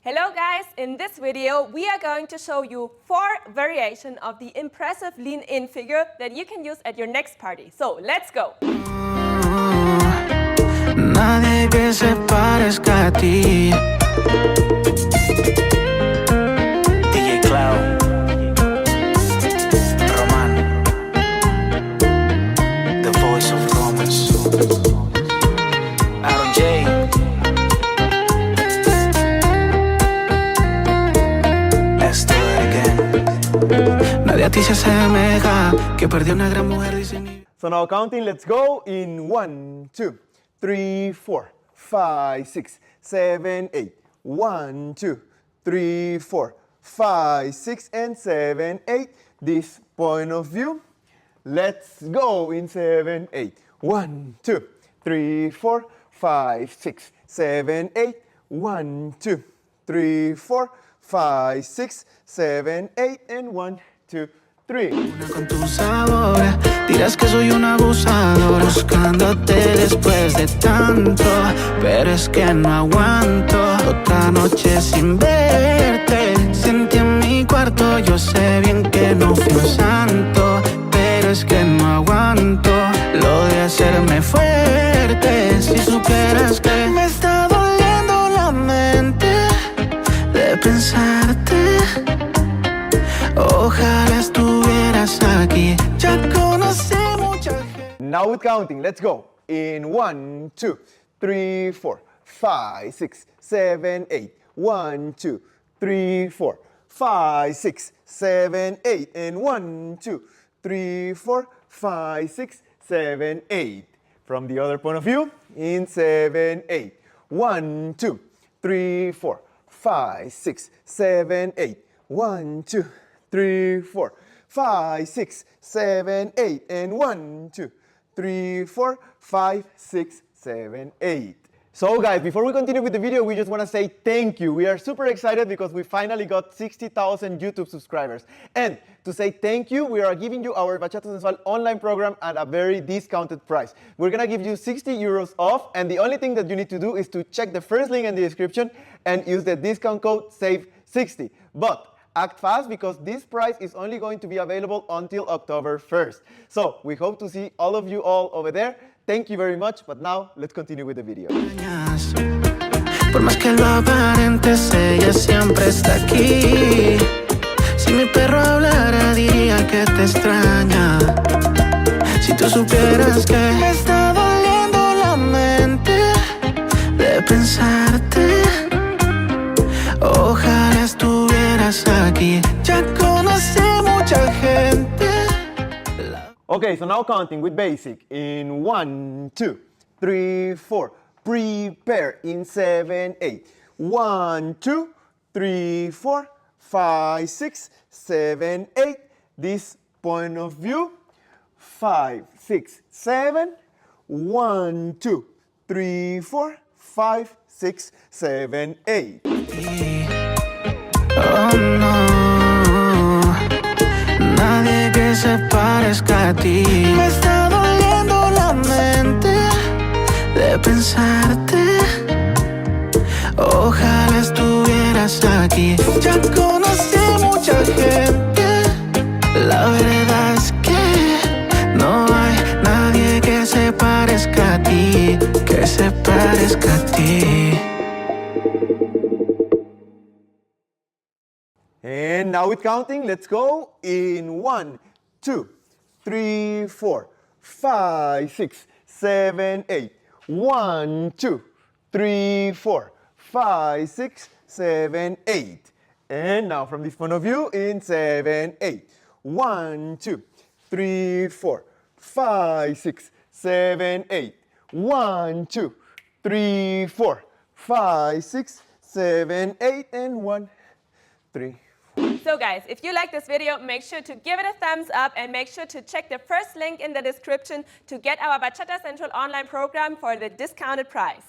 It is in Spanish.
Hello guys, in this video we are going to show you 4 variations of the impressive lean in figure that you can use at your next party. So let's go! Nadie que se parezca a ti. DJ Cloud, Roman, the voice of romance. Aaron J. Let's do it again. Nadie a ti se asemeja, que perdió una gran mujer dice. So now counting, let's go in 1, 2, 3, 4, 5, 6, 7, 8. 1, 2, 3, 4, 5, 6, and 7, 8. This point of view. Let's go in 7, 8. 1, 2, 3, 4, 5, 6, 7, 8. 1, 2, 3, 4, 5, 6, 7, 8. And 1, 2, 3. Con tus sabores, dirás que soy un abusador, buscándote después de tanto, pero es que no aguanto otra noche sin verte. Sentí en mi cuarto, yo sé bien que no fui un santo, pero es que no aguanto lo de hacerme fuerte. Si supieras que me está doliendo la mente de pensarte. Ojalá estuvieras aquí, ya conocí mucha gente. Now with counting, let's go. In 1, 2, 3, 4, 5, 6, 7, 8. 1, 2, 3, 4, 5, 6, 7, 8. And 1, 2, 3, 4, 5, 6, 7, 8. From the other point of view, in 7, 8. 1, 2, 3, 4, 5, 6, 7, 8. 1, 2, 3, 4, 5, 6, 7, 8. And 1, 2, 3, 4, 5, 6, 7, 8. So guys, before we continue with the video, we just want to say thank you. We are super excited because we finally got 60,000 YouTube subscribers. And to say thank you, we are giving you our Bachata Sensual online program at a very discounted price. We're going to give you 60 euros off, and the only thing that you need to do is to check the first link in the description and use the discount code SAVE60. But act fast because this price is only going to be available until October 1st. So we hope to see all of you all over there. Thank you very much, but now let's continue with the video. Por más que lo aparentes, ella siempre está aquí. Si mi perro hablara, diría que te extraña. Si tú supieras que me está doliendo la mente de pensarte. Ojalá estuvieras aquí, ya conocí mucha gente. Okay, so now counting with basic. In 1, 2, 3, 4. Prepare in 7, 8. 1, 2, 3, 4, 5, 6, 7, 8. This point of view. 5, 6, 7. 1, 2, 3, 4, 5, 6, 7, 8. Oh no, nadie que se parezca a ti. Me está doliendo la mente de pensarte. Ojalá estuvieras aquí, ya conocí mucha gente. La verdad es que no hay nadie que se parezca a ti, que se parezca a ti. And now with counting, let's go in 1, 2, 3, 4, 5, 6, 7, 8. 1, 2, 3, 4, 5, 6, 7, 8. And now from this point of view in 7, 8. 1, 2, 3, 4, 5, 6, 7, 8. 1, 2, 3, 4, 5, 6, 7, 8. And 1, 3. So guys, if you like this video, make sure to give it a thumbs up and make sure to check the first link in the description to get our Bachata Sensual online program for the discounted price.